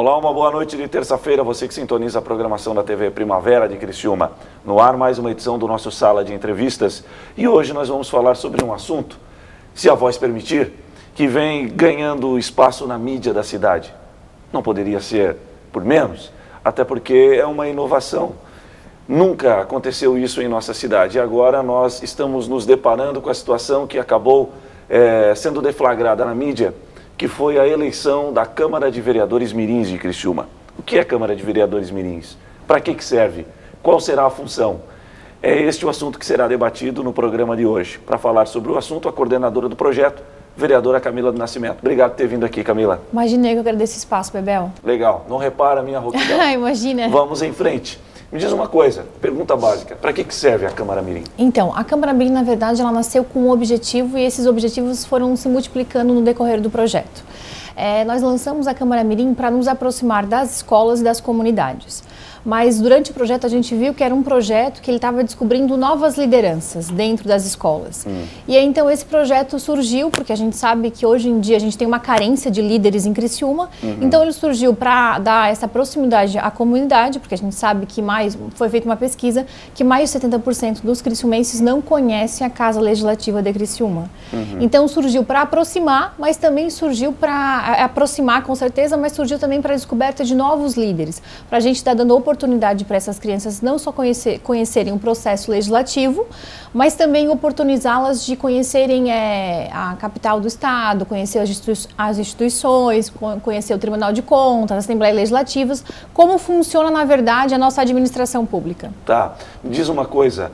Olá, uma boa noite de terça-feira, você que sintoniza a programação da TV Primavera de Criciúma. No ar, mais uma edição do nosso Sala de Entrevistas. E hoje nós vamos falar sobre um assunto, se a voz permitir, que vem ganhando espaço na mídia da cidade. Não poderia ser por menos, até porque é uma inovação. Nunca aconteceu isso em nossa cidade e agora nós estamos nos deparando com a situação que acabou sendo deflagrada na mídia, que foi a eleição da Câmara de Vereadores Mirins de Criciúma. O que é Câmara de Vereadores Mirins? Para que serve? Qual será a função? É este o assunto que será debatido no programa de hoje. Para falar sobre o assunto, a coordenadora do projeto, vereadora Camila do Nascimento. Obrigado por ter vindo aqui, Camila. Imaginei que eu agradeço esse espaço, Bebel. Legal. Não repara a minha rouquidão. Imagina. Vamos em frente. Me diz uma coisa, pergunta básica, para que serve a Câmara Mirim? Então, a Câmara Mirim, na verdade, ela nasceu com um objetivo e esses objetivos foram se multiplicando no decorrer do projeto. Nós lançamos a Câmara Mirim para nos aproximar das escolas e das comunidades. Mas durante o projeto a gente viu que era um projeto que ele estava descobrindo novas lideranças dentro das escolas. E aí então esse projeto surgiu, porque a gente sabe que hoje em dia a gente tem uma carência de líderes em Criciúma. Então ele surgiu para dar essa proximidade à comunidade, porque a gente sabe que foi feita uma pesquisa que mais de 70% dos criciumenses não conhecem a Casa Legislativa de Criciúma. Então surgiu para aproximar, mas também surgiu para aproximar com certeza, mas surgiu também para a descoberta de novos líderes, para a gente estar dando oportunidade para essas crianças não só conhecerem o processo legislativo, mas também oportunizá-las de conhecerem a capital do estado, conhecer as instituições, conhecer o Tribunal de Contas, as Assembleias Legislativas, como funciona na verdade a nossa administração pública. Tá, me diz uma coisa,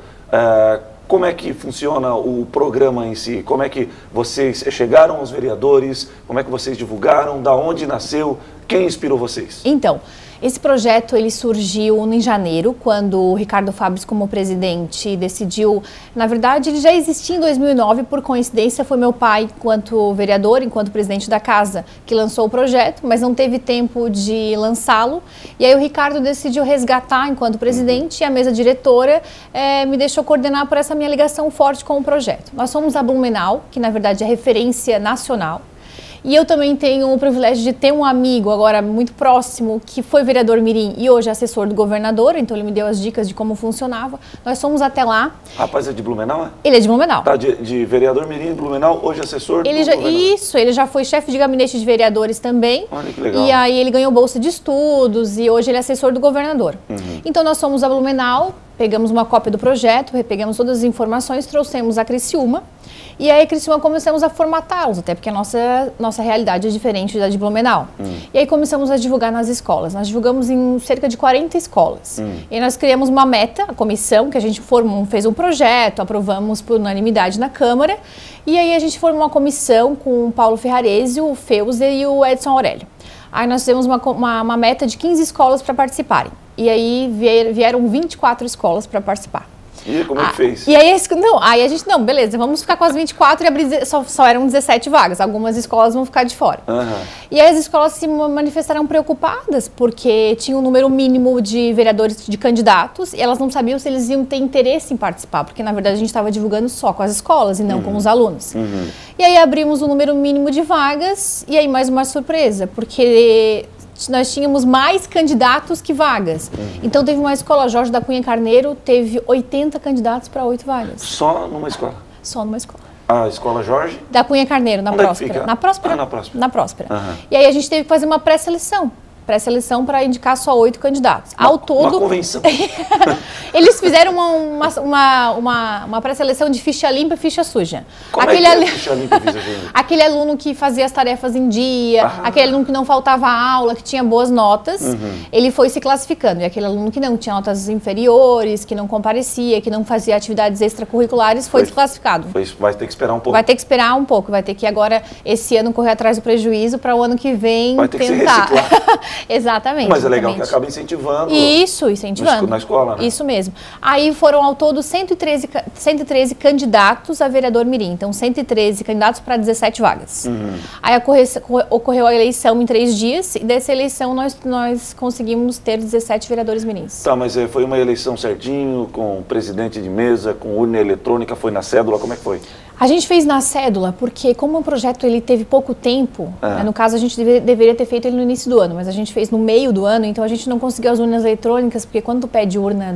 como é que funciona o programa em si? Como é que vocês chegaram aos vereadores? Como é que vocês divulgaram? Da onde nasceu? Quem inspirou vocês? Então, esse projeto ele surgiu em janeiro, quando o Ricardo Fabris, como presidente, decidiu... Na verdade, ele já existia em 2009, por coincidência, foi meu pai, enquanto vereador, enquanto presidente da casa, que lançou o projeto, mas não teve tempo de lançá-lo. E aí o Ricardo decidiu resgatar enquanto presidente e a mesa diretora me deixou coordenar por essa minha ligação forte com o projeto. Nós somos a Blumenau, que na verdade é referência nacional. E eu também tenho o privilégio de ter um amigo agora muito próximo que foi vereador mirim e hoje é assessor do governador, então ele me deu as dicas de como funcionava. Nós fomos até lá. Rapaz, é de Blumenau, é? Ele é de Blumenau. Tá, de vereador mirim de Blumenau, hoje assessor do governador. Isso, ele já foi chefe de gabinete de vereadores também. Olha que legal. E aí ele ganhou bolsa de estudos e hoje ele é assessor do governador. Então nós fomos a Blumenau, pegamos uma cópia do projeto, pegamos todas as informações, trouxemos a Criciúma. E aí, Criciúma, começamos a formatá-los, até porque a nossa realidade é diferente da de Blumenau. E aí começamos a divulgar nas escolas. Nós divulgamos em cerca de 40 escolas. E aí nós criamos uma meta, a comissão, que a gente fez um projeto, aprovamos por unanimidade na Câmara. E aí a gente formou uma comissão com o Paulo Ferrarese, o Feuser e o Edson Aurélio. Aí nós fizemos uma meta de 15 escolas para participarem. E aí vieram 24 escolas para participar. E como é que fez? E aí, aí a gente, beleza, vamos ficar com as 24 e abrir, só eram 17 vagas, algumas escolas vão ficar de fora. E aí as escolas se manifestaram preocupadas, porque tinha um número mínimo de vereadores, de candidatos, e elas não sabiam se eles iam ter interesse em participar, porque na verdade a gente estava divulgando só com as escolas e não com os alunos. E aí abrimos o número mínimo de vagas, e aí mais uma surpresa, porque... nós tínhamos mais candidatos que vagas. Então teve uma escola, Jorge da Cunha Carneiro, teve 80 candidatos para 8 vagas. Só numa escola? Só numa escola. A escola Jorge? Da Cunha Carneiro, na Onde Próspera. É que fica? Na Próspera. Na Próspera. Na Próspera. E aí a gente teve que fazer uma pré-seleção para indicar só 8 candidatos. Ao todo... Uma convenção. Eles fizeram uma pré-seleção de ficha limpa e ficha suja. Como é que é ficha limpa e ficha suja? Aquele aluno que fazia as tarefas em dia, aquele aluno que não faltava aula, que tinha boas notas, ele foi se classificando. E aquele aluno que não tinha notas inferiores, que não comparecia, que não fazia atividades extracurriculares, foi desclassificado. Vai ter que esperar um pouco. Vai ter que esperar um pouco, vai ter que agora, esse ano, correr atrás do prejuízo para o ano que vem vai ter tentar. Que se reciclar. Exatamente. Mas é legal que acaba incentivando. Isso, incentivando. Na escola, né? Isso mesmo. Aí foram ao todo 113 candidatos a vereador mirim. Então, 113 candidatos para 17 vagas. Aí ocorreu a eleição em 3 dias e dessa eleição nós conseguimos ter 17 vereadores mirins. Tá, mas foi uma eleição certinho, com presidente de mesa, com urna eletrônica, foi na cédula, como é que foi? A gente fez na cédula porque como o projeto ele teve pouco tempo, né, no caso a gente deveria ter feito ele no início do ano, mas a gente gente fez no meio do ano, então a gente não conseguiu as urnas eletrônicas, porque quando tu pede urna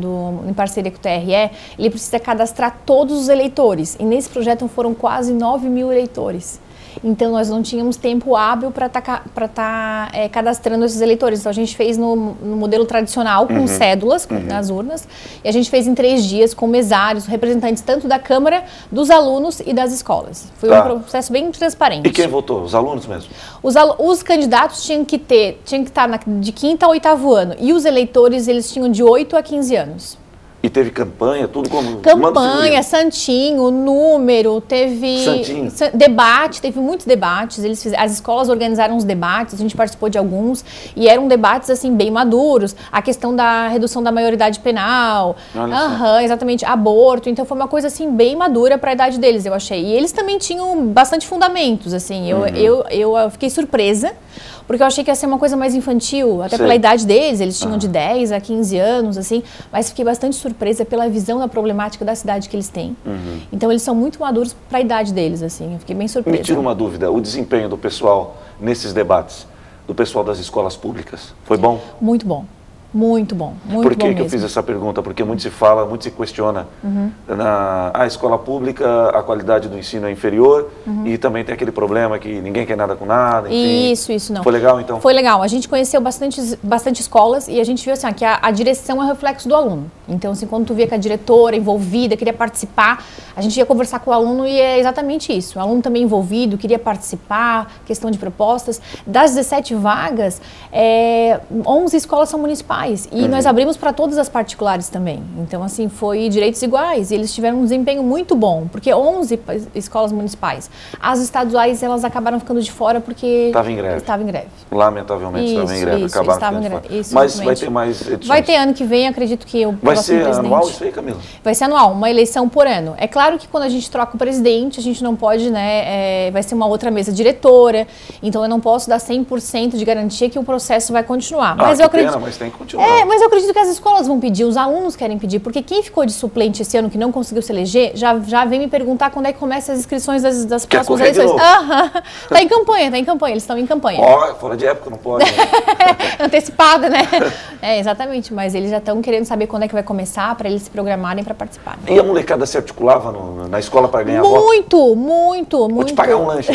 em parceria com o TRE, ele precisa cadastrar todos os eleitores. E nesse projeto foram quase 9 mil eleitores. Então, nós não tínhamos tempo hábil para tá cadastrando esses eleitores. Então, a gente fez no modelo tradicional, com cédulas, nas urnas, e a gente fez em 3 dias com mesários, representantes tanto da Câmara, dos alunos e das escolas. Foi um processo bem transparente. E quem votou? Os alunos mesmo? Os candidatos tinham que estar de 5º a 8º ano, e os eleitores, eles tinham de 8 a 15 anos. E teve campanha, tudo como... Campanha, santinho, número, teve... Santinho. Debate, teve muitos debates, as escolas organizaram os debates, a gente participou de alguns, e eram debates, assim, bem maduros. A questão da redução da maioridade penal, exatamente, aborto, então foi uma coisa, assim, bem madura para a idade deles, eu achei. E eles também tinham bastante fundamentos, assim, eu fiquei surpresa, porque eu achei que ia ser uma coisa mais infantil, até pela idade deles, eles tinham de 10 a 15 anos, assim, mas fiquei bastante surpresa pela visão da problemática da cidade que eles têm. Então, eles são muito maduros para a idade deles, assim, eu fiquei bem surpresa. Me tira uma dúvida, o desempenho do pessoal nesses debates, do pessoal das escolas públicas, foi bom? Muito bom. Muito bom, muito bom. Por que eu fiz essa pergunta? Porque muito se fala, muito se questiona. Na escola pública, a qualidade do ensino é inferior e também tem aquele problema que ninguém quer nada com nada. Enfim. Isso não. Foi legal, então? Foi legal. A gente conheceu bastante escolas e a gente viu assim, que a direção é reflexo do aluno. Então, assim, quando tu via que a diretora envolvida, queria participar, a gente ia conversar com o aluno e é exatamente isso. O aluno também envolvido, queria participar, questão de propostas. Das 17 vagas, 11 escolas são municipais. E nós abrimos para todas as particulares também. Então, assim, foi direitos iguais. E eles tiveram um desempenho muito bom, porque 11 escolas municipais. As estaduais, elas acabaram ficando de fora porque... Estava em greve. Estava em greve. Lamentavelmente estava em greve. Acabaram ficando de fora. Isso, mas vai ter mais edições? Vai ter ano que vem, acredito que o Vai ser anual isso aí, Camila? Vai ser anual, uma eleição por ano. É claro que quando a gente troca o presidente, a gente não pode, né, vai ser uma outra mesa diretora, então eu não posso dar 100% de garantia que o processo vai continuar. Mas eu acredito... mas tem que continuar. Mas eu acredito que as escolas vão pedir, os alunos querem pedir, porque quem ficou de suplente esse ano, que não conseguiu se eleger, já vem me perguntar quando é que começa as inscrições das próximas eleições. Tá em campanha, eles estão em campanha. Fora de época, não pode. Né? Antecipada, né? Exatamente, mas eles já estão querendo saber quando é que vai começar, para eles se programarem para participar. E a molecada se articulava na escola para ganhar voto? Muito. Vou te pagar um lanche.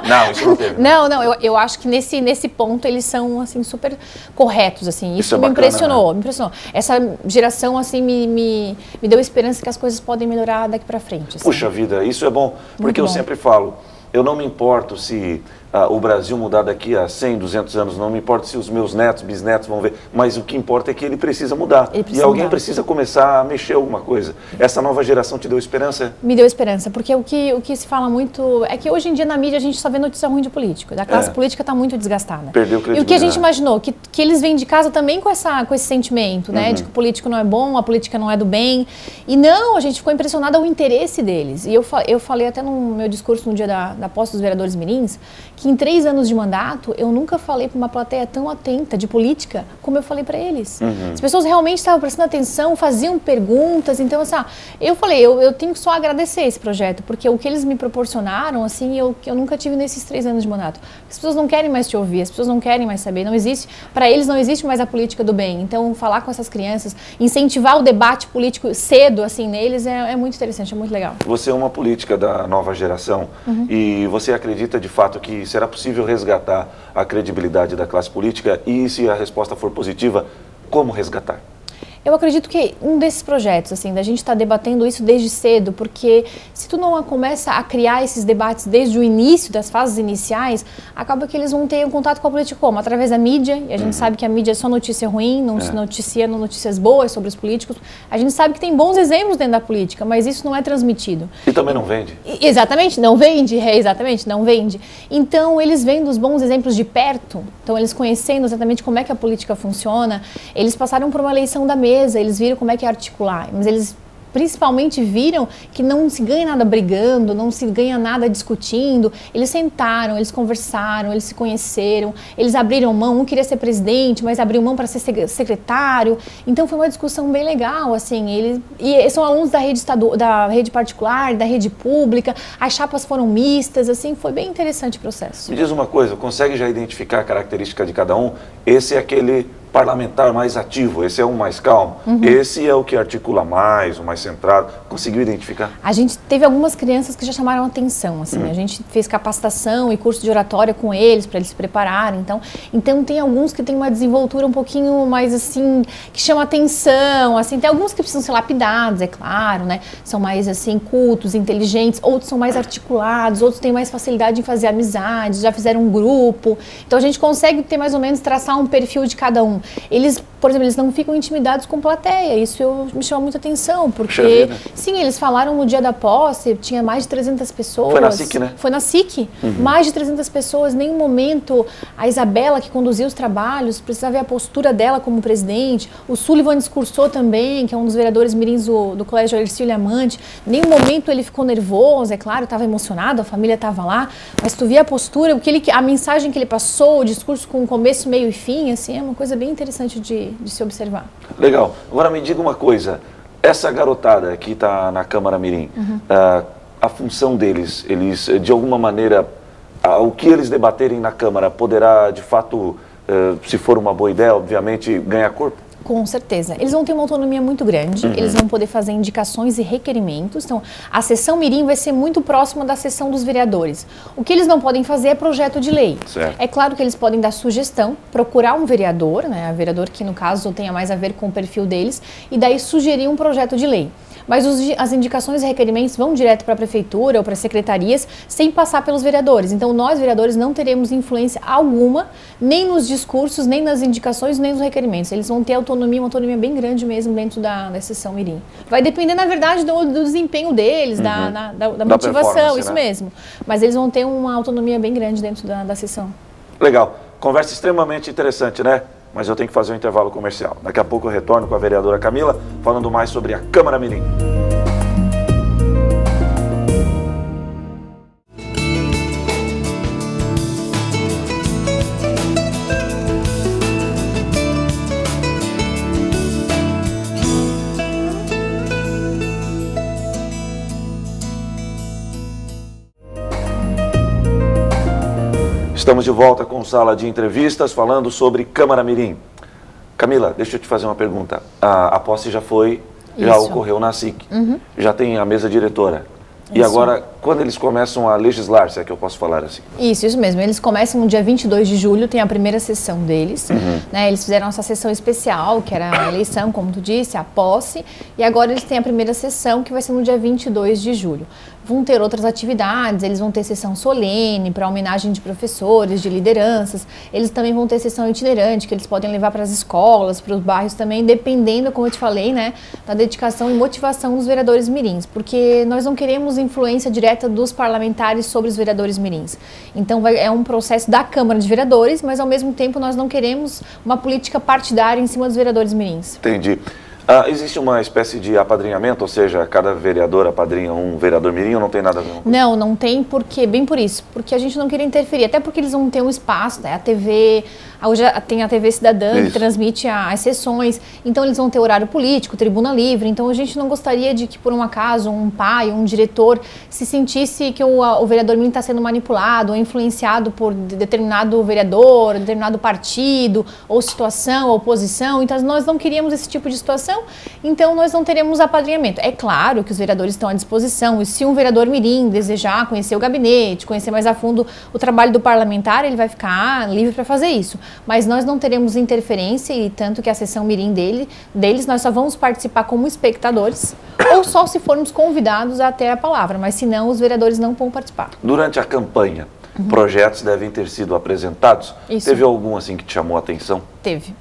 Não, isso não teve. Não, eu acho que nesse ponto eles são, assim, super corretos, assim. Isso me impressionou, me impressionou. Essa geração, assim, me deu esperança que as coisas podem melhorar daqui para frente. Assim. Puxa vida, isso é bom, porque eu sempre falo, eu não me importo se o Brasil mudar daqui a 100, 200 anos, não me importa se os meus netos, bisnetos vão ver, mas o que importa é que ele precisa mudar. Alguém precisa começar a mexer alguma coisa. Essa nova geração te deu esperança? Me deu esperança, porque o que se fala muito é que hoje em dia na mídia a gente só vê notícia ruim de político. A classe política está muito desgastada. Perdeu credibilidade. E o que a gente imaginou, que eles vêm de casa também com esse sentimento, né, de que o político não é bom, a política não é do bem. E não, a gente ficou impressionada ao interesse deles. E eu falei até no meu discurso no dia da posse dos vereadores mirins, que em 3 anos de mandato, eu nunca falei para uma plateia tão atenta de política como eu falei para eles. As pessoas realmente estavam prestando atenção, faziam perguntas, então, assim, eu falei, eu tenho que só agradecer esse projeto, porque o que eles me proporcionaram, assim, eu nunca tive nesses 3 anos de mandato. As pessoas não querem mais te ouvir, as pessoas não querem mais saber, não existe, para eles não existe mais a política do bem. Então, falar com essas crianças, incentivar o debate político cedo, assim, neles, é muito interessante, é muito legal. Você é uma política da nova geração e você acredita, de fato, que será possível resgatar a credibilidade da classe política e, se a resposta for positiva, como resgatar? Eu acredito que um desses projetos, assim, da gente estar debatendo isso desde cedo, porque se tu não começa a criar esses debates desde o início, das fases iniciais, acaba que eles vão ter um contato com a política como? Através da mídia, e a gente sabe que a mídia é só notícia ruim, não se noticia notícias boas sobre os políticos. A gente sabe que tem bons exemplos dentro da política, mas isso não é transmitido. E também não vende. Exatamente, não vende, exatamente, não vende. Então, eles vendo os bons exemplos de perto, então eles conhecendo exatamente como é que a política funciona, eles passaram por uma eleição da mesa, eles viram como é que é articular, mas eles principalmente viram que não se ganha nada brigando, não se ganha nada discutindo. Eles sentaram, eles conversaram, eles se conheceram, eles abriram mão, um queria ser presidente, mas abriu mão para ser secretário. Então foi uma discussão bem legal, assim. E são alunos da rede particular, da rede pública, as chapas foram mistas, assim, foi bem interessante o processo. Me diz uma coisa, consegue já identificar a característica de cada um? Esse é aquele parlamentar mais ativo, esse é o mais calmo, esse é o que articula mais, o mais centrado. Conseguiu identificar? A gente teve algumas crianças que já chamaram a atenção, assim, a gente fez capacitação e curso de oratória com eles, para eles se prepararem, então tem alguns que têm uma desenvoltura um pouquinho mais, assim, que chama atenção, assim, tem alguns que precisam ser lapidados, é claro, né, são mais, assim, cultos, inteligentes, outros são mais articulados, outros têm mais facilidade em fazer amizades, já fizeram um grupo, então a gente consegue ter mais ou menos traçar um perfil de cada um. Eles, por exemplo, eles não ficam intimidados com plateia, isso me chama muita atenção, porque, sim, eles falaram no dia da posse, tinha mais de 300 pessoas. Foi na SIC, né? Foi na SIC, mais de 300 pessoas, em nenhum momento a Isabela, que conduziu os trabalhos, precisava ver a postura dela como presidente, o Sullivan discursou também, que é um dos vereadores mirins do Colégio Ercílio Amante, em nenhum momento ele ficou nervoso, é claro, estava emocionado, a família estava lá, mas tu via a postura, a mensagem que ele passou, o discurso com começo, meio e fim, assim, é uma coisa bem interessante de se observar. Legal. Agora me diga uma coisa, essa garotada que está na Câmara Mirim, a função deles, eles de alguma maneira, o que eles debaterem na Câmara poderá de fato, se for uma boa ideia, obviamente, ganhar corpo? Com certeza. Eles vão ter uma autonomia muito grande, eles vão poder fazer indicações e requerimentos. Então, a sessão Mirim vai ser muito próxima da sessão dos vereadores. O que eles não podem fazer é projeto de lei. Certo. É claro que eles podem dar sugestão, procurar um vereador, né, um vereador que no caso tenha mais a ver com o perfil deles, e daí sugerir um projeto de lei. Mas as indicações e requerimentos vão direto para a prefeitura ou para as secretarias, sem passar pelos vereadores. Então, nós, vereadores, não teremos influência alguma, nem nos discursos, nem nas indicações, nem nos requerimentos. Eles vão ter autonomia, uma autonomia bem grande mesmo dentro da sessão Mirim. Vai depender, na verdade, do desempenho deles, da motivação, isso, né? Mesmo. Mas eles vão ter uma autonomia bem grande dentro da sessão. Legal. Conversa extremamente interessante, né? Mas eu tenho que fazer um intervalo comercial. Daqui a pouco eu retorno com a vereadora Camila, falando mais sobre a Câmara Mirim. Estamos de volta com Sala de Entrevistas, falando sobre Câmara Mirim. Camila, deixa eu te fazer uma pergunta. A posse já ocorreu na SIC, já tem a mesa diretora. E agora, quando eles começam a legislar, se é que eu posso falar assim? Isso mesmo. Eles começam no dia 22 de julho, tem a primeira sessão deles. Né? Eles fizeram essa sessão especial, que era a eleição, como tu disse, a posse. E agora eles têm a primeira sessão, que vai ser no dia 22 de julho. Vão ter outras atividades, eles vão ter sessão solene para homenagem de professores, de lideranças. Eles também vão ter sessão itinerante, que eles podem levar para as escolas, para os bairros também, dependendo, como eu te falei, né, da dedicação e motivação dos vereadores mirins. Porque nós não queremos influência direta dos parlamentares sobre os vereadores mirins. Então é um processo da Câmara de Vereadores, mas ao mesmo tempo nós não queremos uma política partidária em cima dos vereadores mirins. Entendi. Existe uma espécie de apadrinhamento, ou seja, cada vereador apadrinha um vereador mirim ou não tem nada a ver? Não, não tem, porque bem por isso, porque a gente não queria interferir, até porque eles vão ter um espaço, né? A TV, hoje tem a TV Cidadã, que transmite as sessões, então eles vão ter horário político, tribuna livre, então a gente não gostaria de que por um acaso um pai, um diretor se sentisse que o vereador mirim está sendo manipulado ou influenciado por determinado vereador, determinado partido, ou situação, ou oposição, então nós não queríamos esse tipo de situação. Então nós não teremos apadrinhamento. É claro que os vereadores estão à disposição e se um vereador mirim desejar conhecer o gabinete, conhecer mais a fundo o trabalho do parlamentar, ele vai ficar livre para fazer isso. Mas nós não teremos interferência e tanto que a sessão mirim deles nós só vamos participar como espectadores ou só se formos convidados a ter a palavra, mas se não, os vereadores não vão participar. Durante a campanha, projetos devem ter sido apresentados. Isso. Teve algum assim que te chamou a atenção? Teve.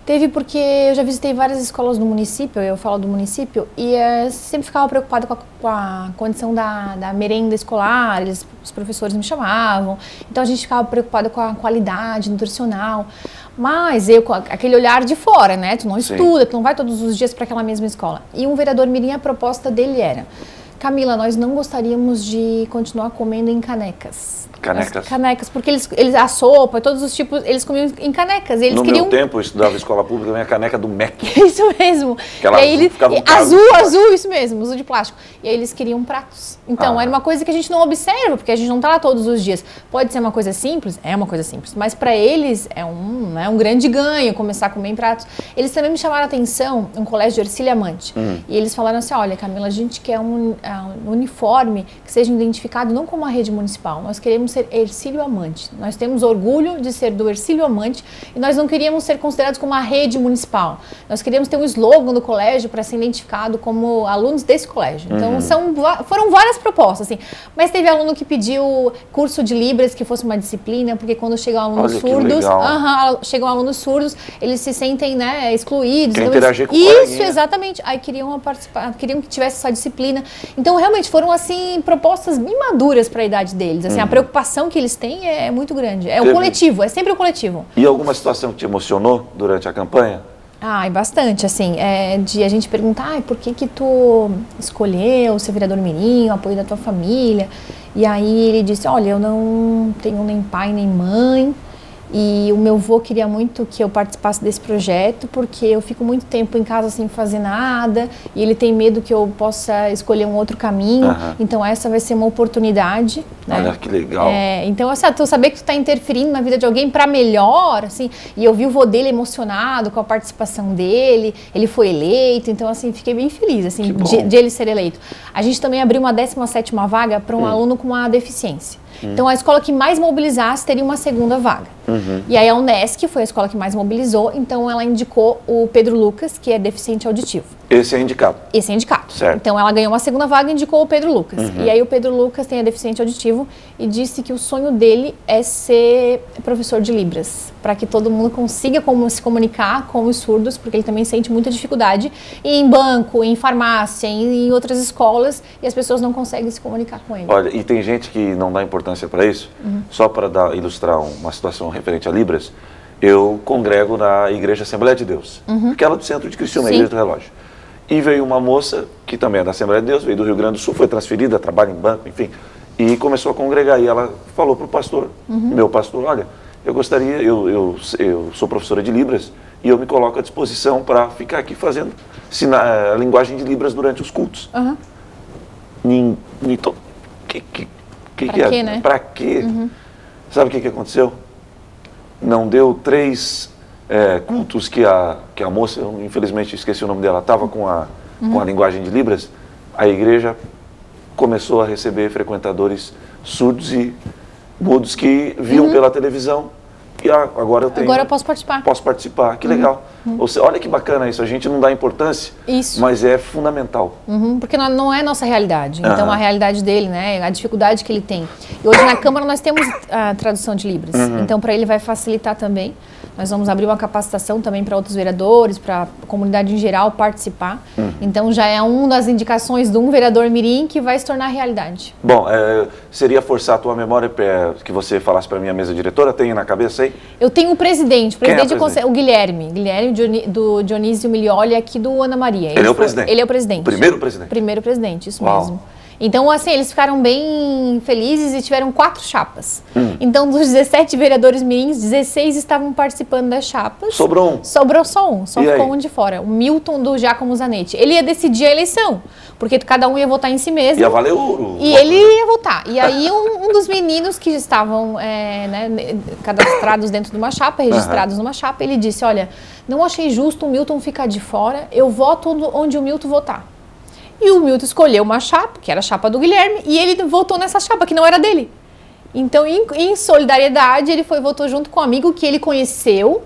Teve porque eu já visitei várias escolas no município, eu falo do município, e sempre ficava preocupada com a condição da merenda escolar, os professores me chamavam, então a gente ficava preocupada com a qualidade nutricional, mas eu com aquele olhar de fora, né, tu não estuda, tu não vai todos os dias para aquela mesma escola. E um vereador mirim, a proposta dele era: Camila, nós não gostaríamos de continuar comendo em canecas. Canecas? Canecas, porque eles a sopa, todos os tipos, eles comiam em canecas. Eles no queriam... meu tempo, eu estudava escola pública, minha caneca do MEC. Isso mesmo. Aquela e aí eles, azul, isso mesmo, azul de plástico. E aí eles queriam pratos. Então, era uma coisa que a gente não observa, porque a gente não está lá todos os dias. Pode ser uma coisa simples? É uma coisa simples. Mas para eles é um grande ganho começar a comer em pratos. Eles também me chamaram a atenção, um colégio de Ercílio Amante. E eles falaram assim: olha, Camila, a gente quer um uniforme que seja identificado não como a rede municipal. Nós queremos ser Ercílio Amante. Nós temos orgulho de ser do Ercílio Amante e nós não queríamos ser considerados como a rede municipal. Nós queríamos ter um slogan do colégio para ser identificado como alunos desse colégio. Então, foram várias propostas, assim. Mas teve aluno que pediu curso de Libras, que fosse uma disciplina, porque quando chegam alunos surdos, chegam alunos surdos, eles se sentem, né, excluídos. Quer interagir com o Isso, coleguinha. exatamente. Aí queriam participar, queriam que tivesse essa disciplina. Então, realmente, foram, assim, propostas bem maduras para a idade deles. Assim, a preocupação que eles têm é muito grande. É o coletivo, é sempre o coletivo. E alguma situação que te emocionou durante a campanha? Bastante, assim, de a gente perguntar, por que tu escolheu ser vereador mirim, o apoio da tua família? E aí ele disse: olha, eu não tenho nem pai nem mãe, e o meu avô queria muito que eu participasse desse projeto, porque eu fico muito tempo em casa sem fazer nada, e ele tem medo que eu possa escolher um outro caminho, então essa vai ser uma oportunidade. Né? Olha que legal. Então, assim, tu saber que tu está interferindo na vida de alguém para melhor, assim, e eu vi o vô dele emocionado com a participação dele, ele foi eleito, então, assim, fiquei bem feliz, assim, de ele ser eleito. A gente também abriu uma 17ª vaga para um aluno com uma deficiência. Então, a escola que mais mobilizasse teria uma segunda vaga. E aí a Unesc foi a escola que mais mobilizou, então ela indicou o Pedro Lucas, que é deficiente auditivo. Esse é indicado? Esse é indicado. Certo. Então ela ganhou uma segunda vaga e indicou o Pedro Lucas. E aí o Pedro Lucas tem a deficiente auditivo e disse que o sonho dele é ser professor de Libras, para que todo mundo consiga se comunicar com os surdos, porque ele também sente muita dificuldade em banco, em farmácia, em outras escolas, e as pessoas não conseguem se comunicar com ele. Olha, e tem gente que não dá importância para isso. Só para ilustrar uma situação referente a Libras, eu congrego na Igreja Assembleia de Deus, aquela do centro de Criciúma, a Igreja do Relógio. E veio uma moça, que também é da Assembleia de Deus, veio do Rio Grande do Sul, foi transferida, trabalha em banco, enfim, e começou a congregar. E ela falou para o pastor, meu pastor: olha, eu gostaria, eu sou professora de Libras e eu me coloco à disposição para ficar aqui fazendo a linguagem de Libras durante os cultos. Para quê? Sabe o que aconteceu? Não deu 3 cultos que a moça, eu, infelizmente esqueci o nome dela, estava com a linguagem de Libras. A igreja começou a receber frequentadores surdos e mudos que viam pela televisão. E agora eu posso participar. Posso participar, que legal. Olha que bacana isso, a gente não dá importância, mas é fundamental. Porque não é nossa realidade, então a realidade dele, né, a dificuldade que ele tem. E hoje na Câmara nós temos a tradução de Libras, então para ele vai facilitar também. Nós vamos abrir uma capacitação também para outros vereadores, para a comunidade em geral participar. Então já é uma das indicações de um vereador mirim que vai se tornar realidade. Bom, seria forçar a tua memória que você falasse para a minha mesa diretora? Tem na cabeça aí? Eu tenho o presidente é o Guilherme do Dionísio Milioli, aqui do Ana Maria. Ele é o presidente? Ele é o presidente. O primeiro presidente? Primeiro presidente, isso mesmo. Então, assim, eles ficaram bem felizes e tiveram 4 chapas. Então, dos 17 vereadores mirins, 16 estavam participando das chapas. Sobrou um? Sobrou só um, só ficou um de fora. O Milton do Giacomo Zanetti. Ele ia decidir a eleição, porque cada um ia votar em si mesmo. Ia valer ouro. E ele ia votar. E aí, um dos meninos que estavam cadastrados dentro de uma chapa, registrados numa chapa, ele disse: olha, não achei justo o Milton ficar de fora, eu voto onde o Milton votar. E o Milton escolheu uma chapa, que era a chapa do Guilherme, e ele votou nessa chapa, que não era dele. Então, em solidariedade, ele votou junto com um amigo que ele conheceu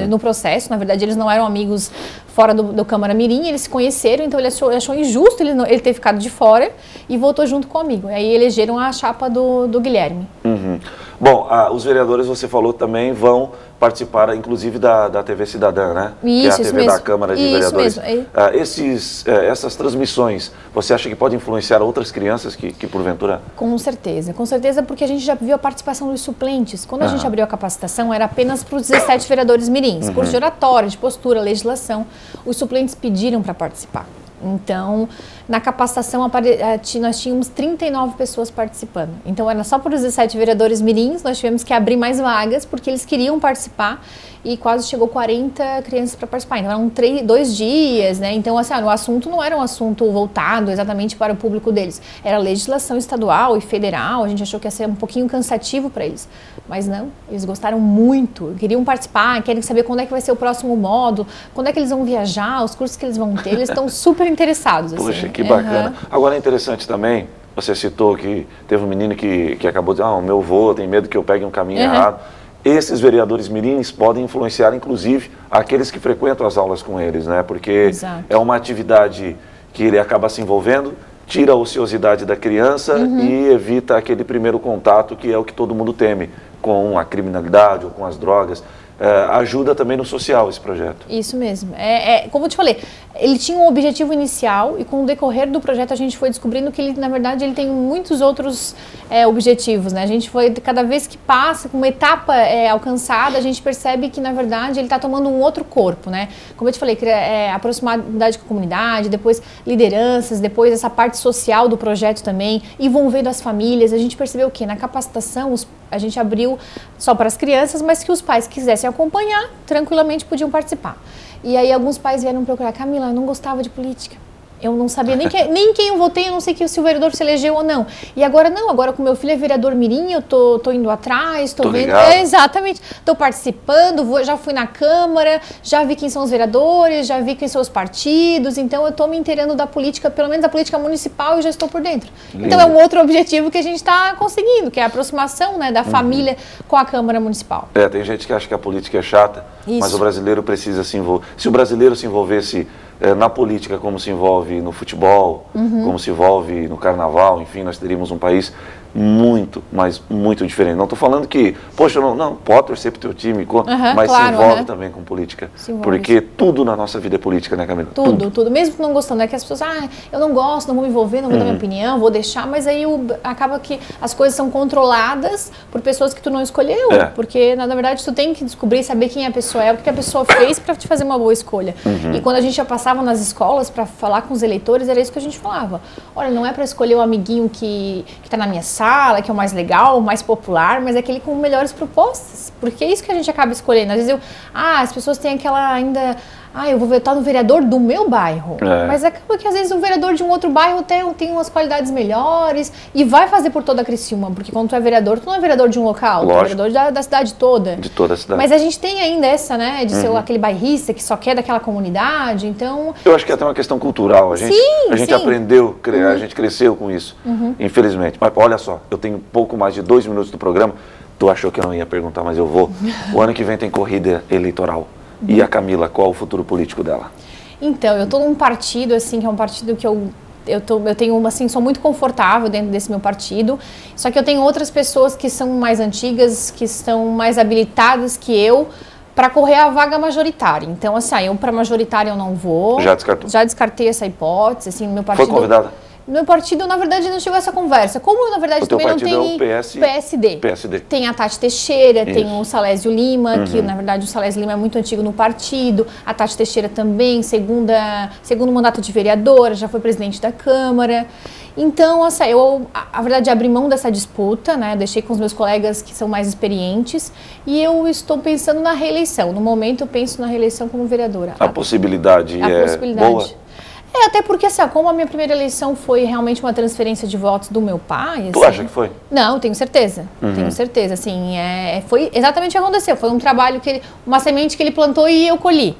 no processo. Na verdade, eles não eram amigos fora do Câmara Mirim, eles se conheceram, então ele achou injusto ele ter ficado de fora e voltou junto comigo. Aí elegeram a chapa do Guilherme. Uhum. Bom, os vereadores, você falou, também vão participar, inclusive, da TV Cidadã, né? Isso, que é a TV da Câmara de Vereadores. Isso mesmo. Essas transmissões, você acha que pode influenciar outras crianças que porventura... Com certeza, porque a gente já viu a participação dos suplentes. Quando a gente abriu a capacitação, era apenas para os 17 vereadores mirins, curso de oratória, de postura, legislação. Os suplentes pediram para participar. Então, na capacitação, nós tínhamos 39 pessoas participando. Então, era só para os 17 vereadores mirins, nós tivemos que abrir mais vagas, porque eles queriam participar, e quase chegou 40 crianças para participar. Então, eram 2 dias, né? Então, assim, o assunto não era um assunto voltado exatamente para o público deles. Era legislação estadual e federal, a gente achou que ia ser um pouquinho cansativo para eles. Mas não, eles gostaram muito, queriam participar, querem saber quando é que vai ser o próximo módulo, quando é que eles vão viajar, os cursos que eles vão ter, eles estão super interessados. Assim. Poxa, que bacana. Agora é interessante também, você citou que teve um menino que acabou de dizer, o meu avô tem medo que eu pegue um caminho errado. Esses vereadores mirins podem influenciar, inclusive, aqueles que frequentam as aulas com eles, né? Porque é uma atividade que ele acaba se envolvendo, tira a ociosidade da criança e evita aquele primeiro contato que é o que todo mundo teme com a criminalidade ou com as drogas. Ajuda também no social esse projeto. Isso mesmo. Como eu te falei, ele tinha um objetivo inicial e com o decorrer do projeto a gente foi descobrindo que ele, na verdade, ele tem muitos outros objetivos, né? A gente foi, cada vez que passa, com uma etapa alcançada, a gente percebe que, na verdade, ele está tomando um outro corpo, né? Como eu te falei, a proximidade com a comunidade, depois lideranças, depois essa parte social do projeto também, envolvendo as famílias. A gente percebeu que na capacitação a gente abriu só para as crianças, mas que os pais quisessem acompanhar, tranquilamente podiam participar. E aí alguns pais vieram procurar, Camila, eu não gostava de política. Eu não sabia nem quem eu votei, eu não sei se o vereador se elegeu ou não. E agora não, agora com meu filho é vereador mirim, eu tô indo atrás, tô vendo. Exatamente, tô participando, já fui na Câmara, já vi quem são os vereadores, já vi quem são os partidos, então eu tô me inteirando da política, pelo menos da política municipal, e já estou por dentro. Lindo. Então é um outro objetivo que a gente está conseguindo, que é a aproximação, né, da família com a Câmara Municipal. Tem gente que acha que a política é chata, mas o brasileiro precisa se envolver. Se o brasileiro se envolvesse na política como se envolve no futebol, como se envolve no carnaval, enfim, nós teríamos um país muito, mas muito diferente. Não estou falando que, poxa, não pode torcer para o teu time, mas claro, se envolve também com política. Porque tudo na nossa vida é política, né, Camila? Tudo. Mesmo não gostando, é que as pessoas, eu não gosto, não vou me envolver, não vou dar minha opinião, vou deixar, mas aí acaba que as coisas são controladas por pessoas que tu não escolheu, porque na verdade tu tem que descobrir, saber quem a pessoa é, o que a pessoa fez para te fazer uma boa escolha. E quando a gente já passava nas escolas para falar com os eleitores, era isso que a gente falava. Olha, não é para escolher o amiguinho que está na minha sala, que é o mais legal, o mais popular, mas é aquele com melhores propostas, porque é isso que a gente acaba escolhendo. Às vezes as pessoas têm aquela ainda, eu vou votar no vereador do meu bairro, mas acaba que às vezes o vereador de um outro bairro tem umas qualidades melhores e vai fazer por toda a Criciúma, porque quando tu é vereador, tu não é vereador de um local, tu é vereador da cidade toda. De toda a cidade. Mas a gente tem ainda essa, né, de ser aquele bairrista que só quer daquela comunidade, então... Eu acho que é até uma questão cultural, a gente aprendeu, a gente cresceu com isso, infelizmente. Mas olha só, eu tenho pouco mais de 2 minutos do programa, tu achou que eu não ia perguntar, mas eu vou. O ano que vem tem corrida eleitoral. E a Camila, qual o futuro político dela? Então, eu estou num partido, assim, que é um partido que eu tenho, assim, sou muito confortável dentro desse meu partido, só que eu tenho outras pessoas que são mais antigas, que estão mais habilitadas que eu, para correr a vaga majoritária. Então, assim, eu para majoritária eu não vou. Já descartou? Já descartei essa hipótese, assim, no meu partido... Foi convidada? No meu partido, na verdade, não chegou essa conversa. Como, na verdade, também não tem é o PSD. Tem a Tati Teixeira, tem o Salésio Lima, que, na verdade, o Salésio Lima é muito antigo no partido. A Tati Teixeira também, segundo mandato de vereadora, já foi presidente da Câmara. Então, assim, a verdade, abri mão dessa disputa, né? Deixei com os meus colegas que são mais experientes e eu estou pensando na reeleição. No momento, eu penso na reeleição como vereadora. A possibilidade é boa? Até porque, assim, como a minha primeira eleição foi realmente uma transferência de votos do meu pai... Assim, tu acha que foi? Não, tenho certeza. Tenho certeza, assim, foi exatamente o que aconteceu. Foi um trabalho uma semente que ele plantou e eu colhi.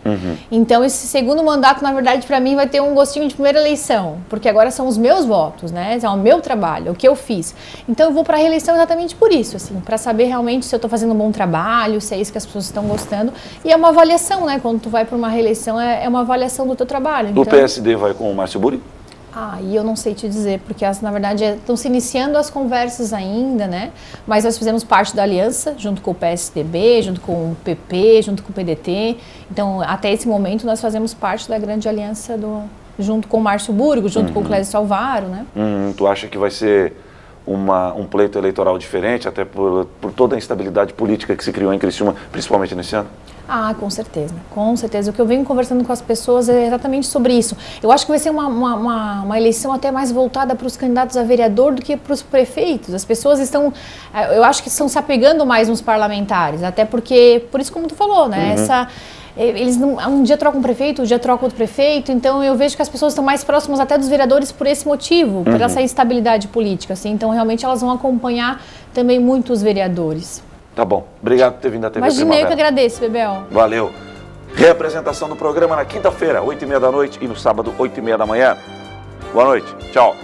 Então, esse segundo mandato, na verdade, para mim, vai ter um gostinho de primeira eleição, porque agora são os meus votos, né? É o meu trabalho, o que eu fiz. Então, eu vou para a reeleição exatamente por isso, assim, para saber realmente se eu estou fazendo um bom trabalho, se é isso que as pessoas estão gostando. E é uma avaliação, né? Quando tu vai para uma reeleição, é uma avaliação do teu trabalho. O PSD vai com o Márcio Buri? E eu não sei te dizer, porque na verdade estão se iniciando as conversas ainda, né? Mas nós fizemos parte da aliança, junto com o PSDB, junto com o PP, junto com o PDT. Então, até esse momento, nós fazemos parte da grande aliança junto com o Márcio Burgo, junto com o Clésio Salvaro, né? Tu acha que vai ser um pleito eleitoral diferente, até por toda a instabilidade política que se criou em Criciúma, principalmente nesse ano? Com certeza, com certeza. O que eu venho conversando com as pessoas é exatamente sobre isso. Eu acho que vai ser uma eleição até mais voltada para os candidatos a vereador do que para os prefeitos. As pessoas eu acho que estão se apegando mais nos parlamentares, até porque, por isso como tu falou, né? Eles um dia trocam um prefeito, um dia trocam outro prefeito, então eu vejo que as pessoas estão mais próximas até dos vereadores por esse motivo, por essa instabilidade política, assim. Então realmente elas vão acompanhar também muito os vereadores. Tá bom. Obrigado por ter vindo à TV Primavera. Imagina, eu que agradeço, Bebel. Valeu. Reapresentação do programa na quinta-feira, 8h30 da noite e no sábado, 8h30 da manhã. Boa noite. Tchau.